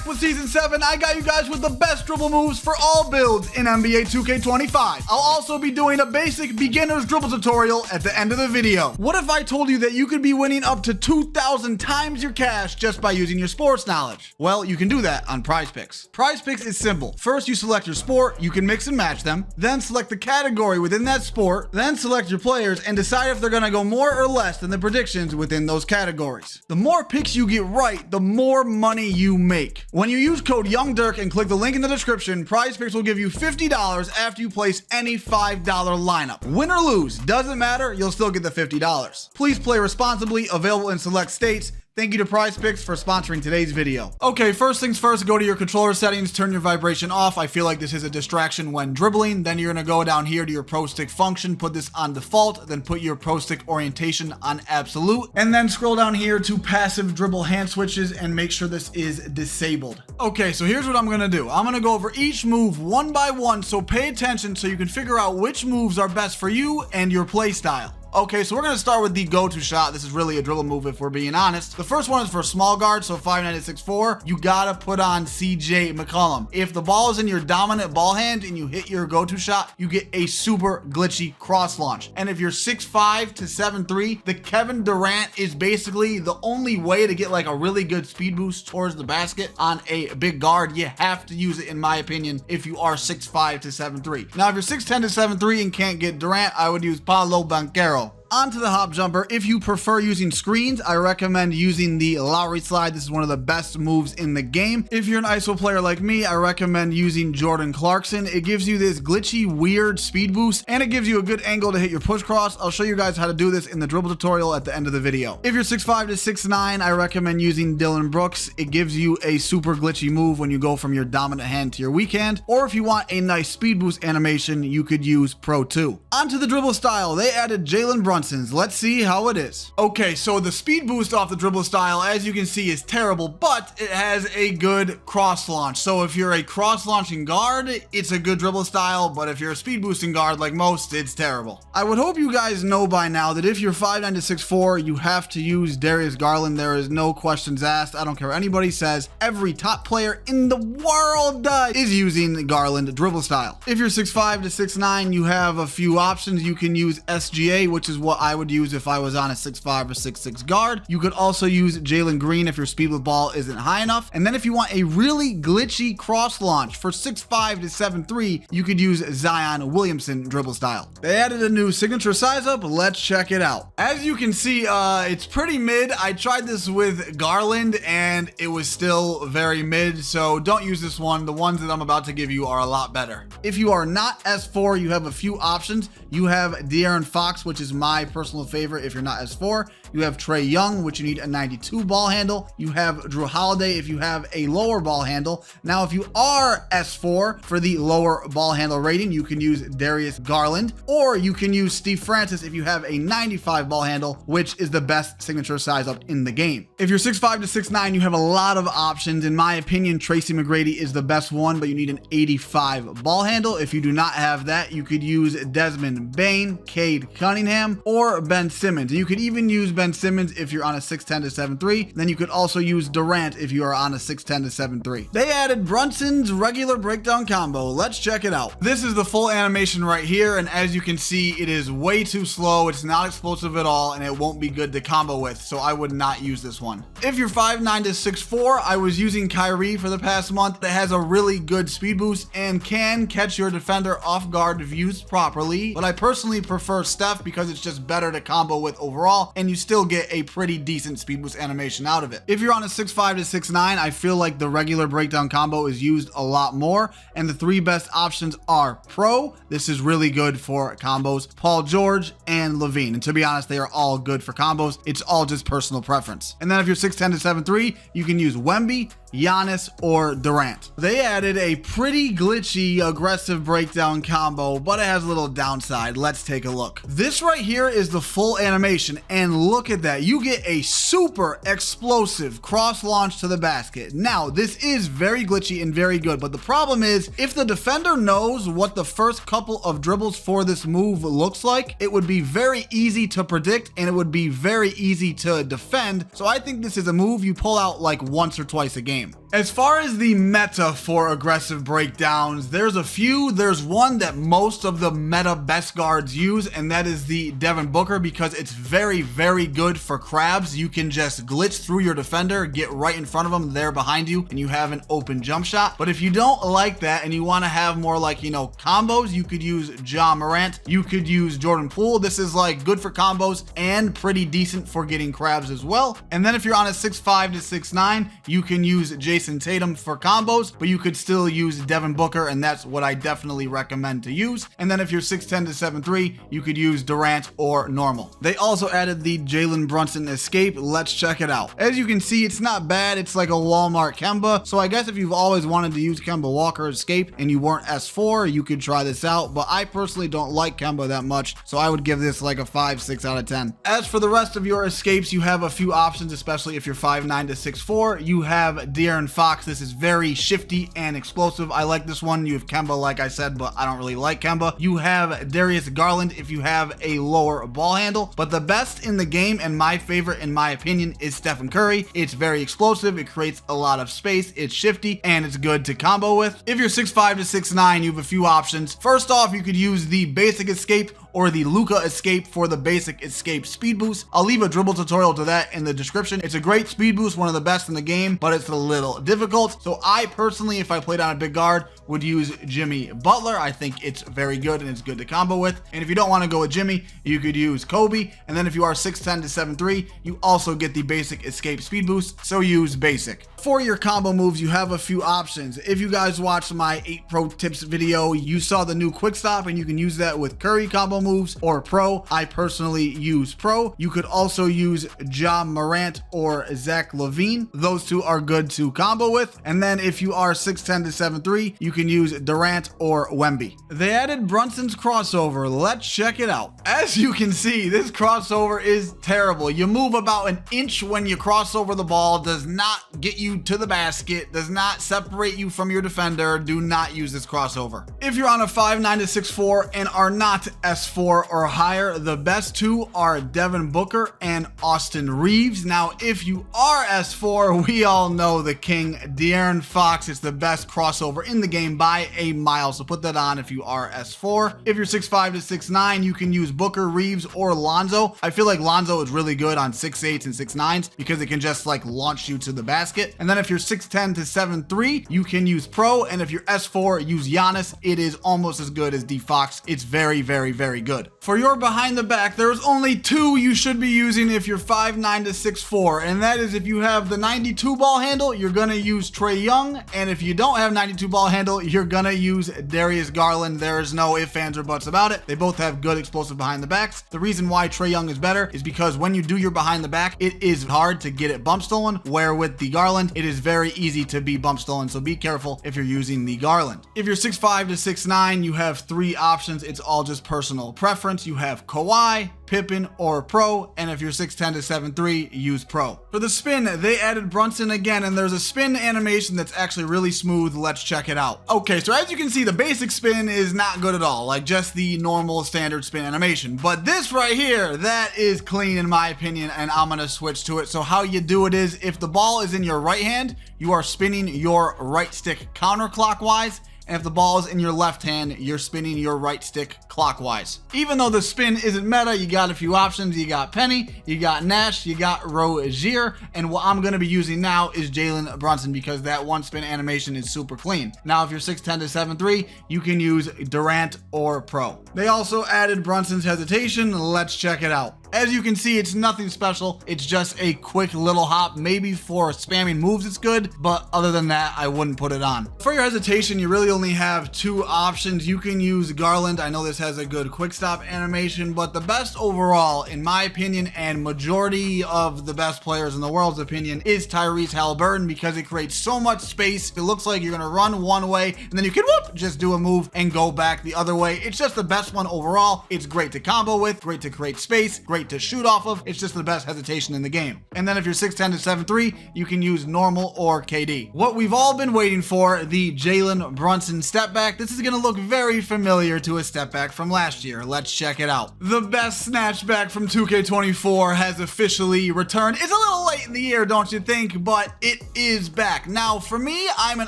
back with Season 7. I got you guys with the best dribble moves for all builds in NBA 2K25. I'll also be doing a basic beginner's dribble tutorial at the end of the video. What if I told you that you could be winning up to 2,000 times your cash just by using your sports knowledge? Well, you can do that on Prize Picks. Prize Picks is simple. First, you select your sport, you can mix and match them, then select the category within that sport, then select your players and decide if they're gonna go more or less than the predictions within those categories. The more picks you get right, the more money you make. When you use code YoungDirk and click the link in the description, Prize Picks will give you $50 after you place any $5 lineup. Win or lose, doesn't matter, you'll still get the $50. Please play responsibly, available in select states. Thank you to Prize Picks for sponsoring today's video. Okay, first things first, go to your controller settings, turn your vibration off. I feel like this is a distraction when dribbling. Then you're gonna go down here to your pro stick function, put this on default, then put your pro stick orientation on absolute, and then scroll down here to passive dribble hand switches and make sure this is disabled. Okay, so here's what I'm gonna do. I'm gonna go over each move one by one, so pay attention so you can figure out which moves are best for you and your play style. Okay, so we're gonna start with the go-to shot. This is really a dribble move if we're being honest. The first one is for small guard, so 5'9" to 6'4". You gotta put on CJ McCollum. If the ball is in your dominant ball hand and you hit your go-to shot, you get a super glitchy cross launch. And if you're 6'5" to 7'3", the Kevin Durant is basically the only way to get like a really good speed boost towards the basket on a big guard. You have to use it, in my opinion, if you are 6'5" to 7'3". Now, if you're 6'10" to 7'3" and can't get Durant, I would use Paolo Banchero. Onto the hop jumper. If you prefer using screens, I recommend using the Lowry slide. This is one of the best moves in the game. If you're an ISO player like me, I recommend using Jordan Clarkson. It gives you this glitchy, weird speed boost, and it gives you a good angle to hit your push cross. I'll show you guys how to do this in the dribble tutorial at the end of the video. If you're 6'5" to 6'9", I recommend using Dylan Brooks. It gives you a super glitchy move when you go from your dominant hand to your weak hand. Or if you want a nice speed boost animation, you could use Pro 2. Onto the dribble style. They added Jalen Brunson. Let's see how it is. Okay, so the speed boost off the dribble style, as you can see, is terrible, but it has a good cross launch. So if you're a cross launching guard, it's a good dribble style, but if you're a speed boosting guard like most, it's terrible. I would hope you guys know by now that if you're 5'9" to 6'4", you have to use Darius Garland. There is no questions asked. I don't care what anybody says. Every top player in the world is using Garland dribble style. If you're 6'5" to 6'9", you have a few options. You can use SGA, which is what I would use if I was on a 6'5" or 6'6" guard. You could also use Jalen Green if your speed with ball isn't high enough. And then if you want a really glitchy cross launch for 6'5" to 7'3", you could use Zion Williamson dribble style. They added a new signature size up. Let's check it out. As you can see, it's pretty mid. I tried this with Garland and it was still very mid, so don't use this one. The ones that I'm about to give you are a lot better. If you are not S4, you have a few options. You have De'Aaron Fox, which is my personal favorite if you're not S4. You have Trae Young, which you need a 92 ball handle. You have Drew Holiday if you have a lower ball handle. Now, if you are S4 for the lower ball handle rating, you can use Darius Garland, or you can use Steve Francis if you have a 95 ball handle, which is the best signature size up in the game. If you're 6'5" to 6'9", you have a lot of options. In my opinion, Tracy McGrady is the best one, but you need an 85 ball handle. If you do not have that, you could use Desmond Bane, Cade Cunningham, or Ben Simmons. You could even use Ben Simmons if you're on a 6'10" to 7'3". Then you could also use Durant if you are on a 6'10" to 7'3". They added Brunson's regular breakdown combo. Let's check it out. This is the full animation right here, and as you can see, it is way too slow. It's not explosive at all, and it won't be good to combo with, so I would not use this one. If you're 5'9" to 6'4", I was using Kyrie for the past month. That has a really good speed boost and can catch your defender off guard if used properly, but I personally prefer Steph because it's just better to combo with overall, and you still get a pretty decent speed boost animation out of it. If you're on a 6'5" to 6'9", I feel like the regular breakdown combo is used a lot more, and the three best options are Pro. This is really good for combos. Paul George and Levine, and to be honest, they are all good for combos. It's all just personal preference. And then if you're 6'10" to 7'3", you can use Wemby, Giannis, or Durant. They added a pretty glitchy aggressive breakdown combo, but it has a little downside. Let's take a look. This right here is the full animation, and look at that. You get a super explosive cross launch to the basket. Now, this is very glitchy and very good, but the problem is if the defender knows what the first couple of dribbles for this move looks like, it would be very easy to predict and it would be very easy to defend. So I think this is a move you pull out like once or twice a game. game. As far as the meta for aggressive breakdowns, there's a few. There's one that most of the meta best guards use, and that is the Devin Booker, because it's very, very good for crabs. You can just glitch through your defender, get right in front of them, they're behind you, and you have an open jump shot. But if you don't like that and you want to have more like, you know, combos, you could use Ja Morant, you could use Jordan Poole. This is like good for combos and pretty decent for getting crabs as well. And then if you're on a 6'5 to 6'9, you can use Jason Tatum for combos, but you could still use Devin Booker, and that's what I definitely recommend to use. And then if you're 6'10 to 7'3, you could use Durant or normal. They also added the Jalen Brunson escape. Let's check it out. As you can see, it's not bad. It's like a Walmart Kemba. So I guess if you've always wanted to use Kemba Walker escape and you weren't S4, you could try this out. But I personally don't like Kemba that much, so I would give this like a 5, 6 out of 10. As for the rest of your escapes, you have a few options, especially if you're 5'9 to 6'4. You have De'Aaron Fox. This is very shifty and explosive. I like this one. You have Kemba, like I said, but I don't really like Kemba. You have Darius Garland if you have a lower ball handle, but the best in the game and my favorite in my opinion is Stephen Curry. It's very explosive, it creates a lot of space, it's shifty, and it's good to combo with. If you're 6'5 to 6'9, you have a few options. First off, you could use the basic escape or the Luka escape for the basic escape speed boost. I'll leave a dribble tutorial to that in the description. It's a great speed boost, one of the best in the game, but it's a little difficult. So I personally, if I played on a big guard, would use Jimmy Butler. I think it's very good and it's good to combo with. And if you don't want to go with Jimmy, you could use Kobe. And then if you are 6'10 to 7'3, you also get the basic escape speed boost, so use basic. For your combo moves, you have a few options. If you guys watched my 8 pro tips video, you saw the new quick stop, and you can use that with Curry combo moves or pro. I personally use pro. You could also use Ja Morant or Zach LaVine. Those two are good to combo with. And then if you are 6'10 to 7'3, you can use Durant or Wemby. They added Brunson's crossover. Let's check it out. As you can see, this crossover is terrible. You move about an inch when you cross over the ball, does not get you to the basket, does not separate you from your defender. Do not use this crossover. If you're on a 5'9 to 6'4 and are not S4 or higher, the best two are Devin Booker and Austin Reeves. Now, if you are S4, we all know the king, De'Aaron Fox, is the best crossover in the game by a mile. So put that on if you are S4. If you're 6'5 to 6'9, you can use Booker, Reeves, or Lonzo. I feel like Lonzo is really good on 6'8s and 6'9s because it can just like launch you to the basket. And then if you're 6'10 to 7'3, you can use Pro. And if you're S4, use Giannis. It is almost as good as D Fox. It's very, very, very good. For your behind the back, there's only two you should be using if you're 5'9 to 6'4. And that is if you have the 92 ball handle, you're going to use Trae Young. And if you don't have 92 ball handle, you're going to use Darius Garland. There is no ifs, ands, or buts about it. They both have good explosive behind the backs. The reason why Trae Young is better is because when you do your behind the back, it is hard to get it bump stolen, where with the Garland, it is very easy to be bump stolen. So be careful if you're using the Garland. If you're 6'5 to 6'9, you have 3 options. It's all just personal preference. You have Kawhi, Pippen, or Pro. And if you're 6'10 to 7'3, use Pro. For the spin, they added Brunson again, and there's a spin animation that's actually really smooth. Let's check it out. Okay, so as you can see, the basic spin is not good at all, like just the normal standard spin animation. But this right here, that is clean in my opinion, and I'm gonna switch to it. So how you do it is, if the ball is in your right hand, you are spinning your right stick counterclockwise. And if the ball is in your left hand, you're spinning your right stick clockwise. Even though the spin isn't meta, you got a few options. You got Penny, you got Nash, you got Rozier, and what I'm gonna be using now is Jalen Brunson because that one spin animation is super clean. Now, if you're 6'10 to 7'3, you can use Durant or Pro. They also added Brunson's hesitation. Let's check it out. As you can see, it's nothing special. It's just a quick little hop. Maybe for spamming moves it's good, but other than that, I wouldn't put it on. For your hesitation, you really only have 2 options. You can use Garland. I know this has a good quick stop animation, but the best overall, in my opinion, and majority of the best players in the world's opinion, is Tyrese Halliburton because it creates so much space. It looks like you're gonna run one way, and then you can just do a move and go back the other way. It's just the best one overall. It's great to combo with, great to create space, great to shoot off of. It's just the best hesitation in the game. And then if you're 6'10 to 7'3, you can use normal or KD. What we've all been waiting for, the Jalen Brunson step back. This is going to look very familiar to a step back from last year. Let's check it out. The best snatchback from 2K24 has officially returned. It's a little late in the year, don't you think? But it is back. Now, for me, I'm an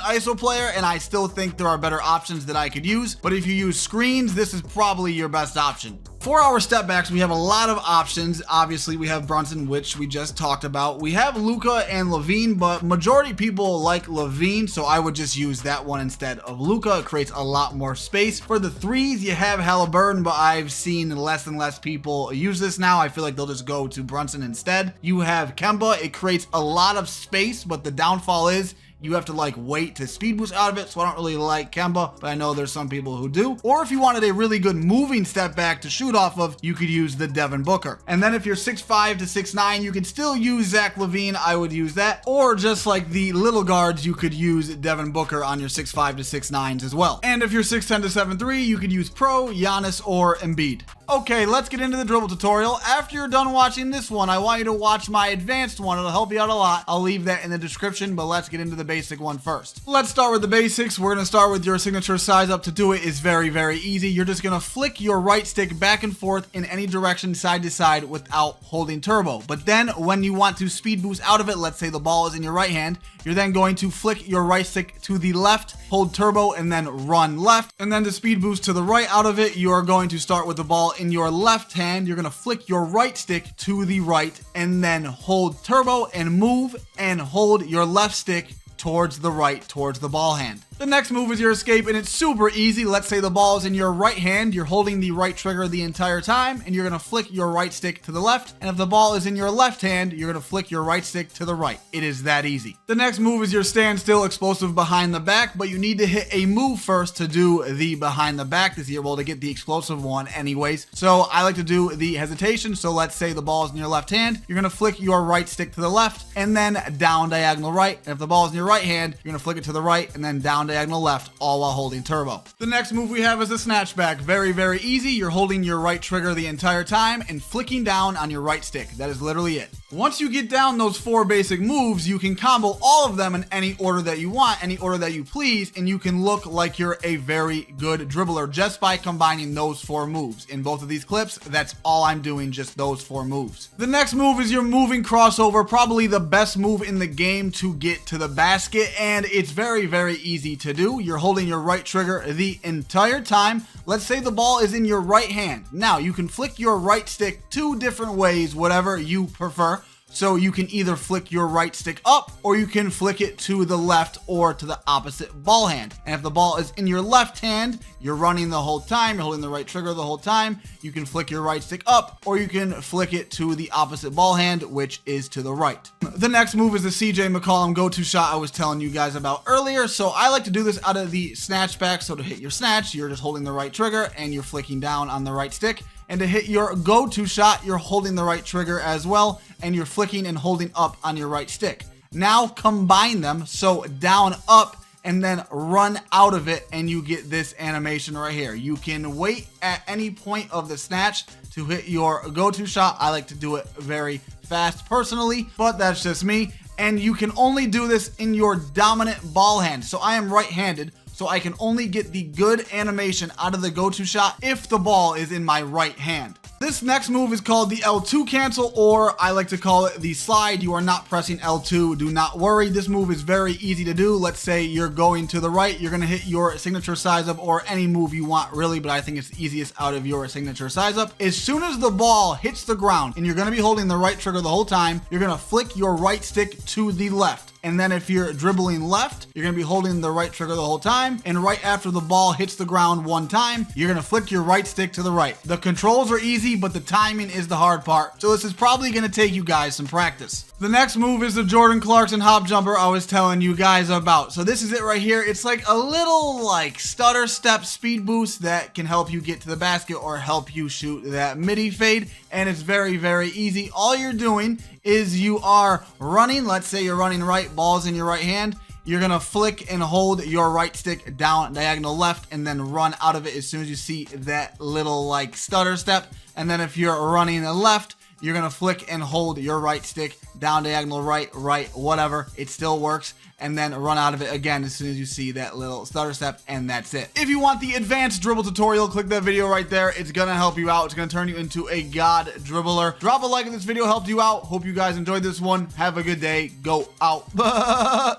ISO player, and I still think there are better options that I could use. But if you use screens, this is probably your best option. For our step backs, we have a lot of options. Obviously, we have Brunson, which we just talked about. We have Luka and Levine, but majority people like Levine, so I would just use that one instead of Luka. It creates a lot more space. For the threes, you have Halliburton, but I've seen less and less people use this now. I feel like they'll just go to Brunson instead. You have Kemba. It creates a lot of space, but the downfall is you have to like wait to speed boost out of it, so I don't really like Kemba, but I know there's some people who do. Or if you wanted a really good moving step back to shoot off of, you could use the Devin Booker. And then if you're 6'5 to 6'9, you can still use Zach LaVine. I would use that. Or just like the little guards, you could use Devin Booker on your 6'5 to 6'9s as well. And if you're 6'10 to 7'3, you could use Pro, Giannis, or Embiid. Okay, let's get into the dribble tutorial. After you're done watching this one, I want you to watch my advanced one. It'll help you out a lot. I'll leave that in the description, but let's get into the basic one first. Let's start with the basics. We're going to start with your signature size up. To do it is very, very easy. You're just going to flick your right stick back and forth in any direction, side to side, without holding turbo. But then when you want to speed boost out of it, let's say the ball is in your right hand, you're then going to flick your right stick to the left, hold turbo, and then run left. And then to speed boost to the right out of it, you are going to start with the ball in your left hand. You're going to flick your right stick to the right and then hold turbo and move and hold your left stick towards the right, towards the ball hand. The next move is your escape, and it's super easy. Let's say the ball is in your right hand. You're holding the right trigger the entire time, and you're going to flick your right stick to the left. And if the ball is in your left hand, you're going to flick your right stick to the right. It is that easy. The next move is your standstill explosive behind the back, but you need to hit a move first to do the behind the back to be able to get the explosive one anyways. So I like to do the hesitation. So let's say the ball is in your left hand. You're going to flick your right stick to the left and then down diagonal right. And if the ball is in your right hand, you're going to flick it to the right and then down diagonal left, all while holding turbo. The next move we have is a snatchback. Very, very easy. You're holding your right trigger the entire time and flicking down on your right stick. That is literally it. Once you get down those 4 basic moves, you can combo all of them in any order that you want, any order that you please, and you can look like you're a very good dribbler just by combining those 4 moves. In both of these clips, that's all I'm doing, just those 4 moves. The next move is your moving crossover, probably the best move in the game to get to the basket, and it's very, very easy to do. You're holding your right trigger the entire time. Let's say the ball is in your right hand. Now, you can flick your right stick 2 different ways, whatever you prefer. So you can either flick your right stick up or you can flick it to the left or to the opposite ball hand. And if the ball is in your left hand, you're running the whole time, you're holding the right trigger the whole time, you can flick your right stick up or you can flick it to the opposite ball hand, which is to the right. The next move is the CJ McCollum go-to shot I was telling you guys about earlier. So I like to do this out of the snatch back. So to hit your snatch, you're just holding the right trigger and you're flicking down on the right stick. And to hit your go-to shot, you're holding the right trigger as well, and you're flicking and holding up on your right stick. Now combine them, so down, up, and then run out of it, and you get this animation right here. You can wait at any point of the snatch to hit your go-to shot. I like to do it very fast personally, but that's just me. And you can only do this in your dominant ball hand. So I am right-handed, so I can only get the good animation out of the go-to shot if the ball is in my right hand. This next move is called the L2 cancel, or I like to call it the slide. You are not pressing L2, do not worry. This move is very easy to do. Let's say you're going to the right, you're gonna hit your signature size up or any move you want really, but I think it's easiest out of your signature size up. As soon as the ball hits the ground and you're gonna be holding the right trigger the whole time, you're gonna flick your right stick to the left. And then if you're dribbling left, you're going to be holding the right trigger the whole time. And right after the ball hits the ground one time, you're going to flick your right stick to the right. The controls are easy, but the timing is the hard part. So this is probably going to take you guys some practice. The next move is the Jordan Clarkson hop jumper I was telling you guys about. So this is it right here. It's like a little like stutter step speed boost that can help you get to the basket or help you shoot that midi fade. And it's very, very easy. All you're doing is you are running. Let's say you're running right, ball's in your right hand. You're going to flick and hold your right stick down diagonal left and then run out of it as soon as you see that little like stutter step. And then if you're running left, you're gonna flick and hold your right stick down, diagonal, right, whatever. It still works. And then run out of it again as soon as you see that little stutter step, and that's it. If you want the advanced dribble tutorial, click that video right there. It's gonna help you out. It's gonna turn you into a god dribbler. Drop a like if this video helped you out. Hope you guys enjoyed this one. Have a good day. Go out.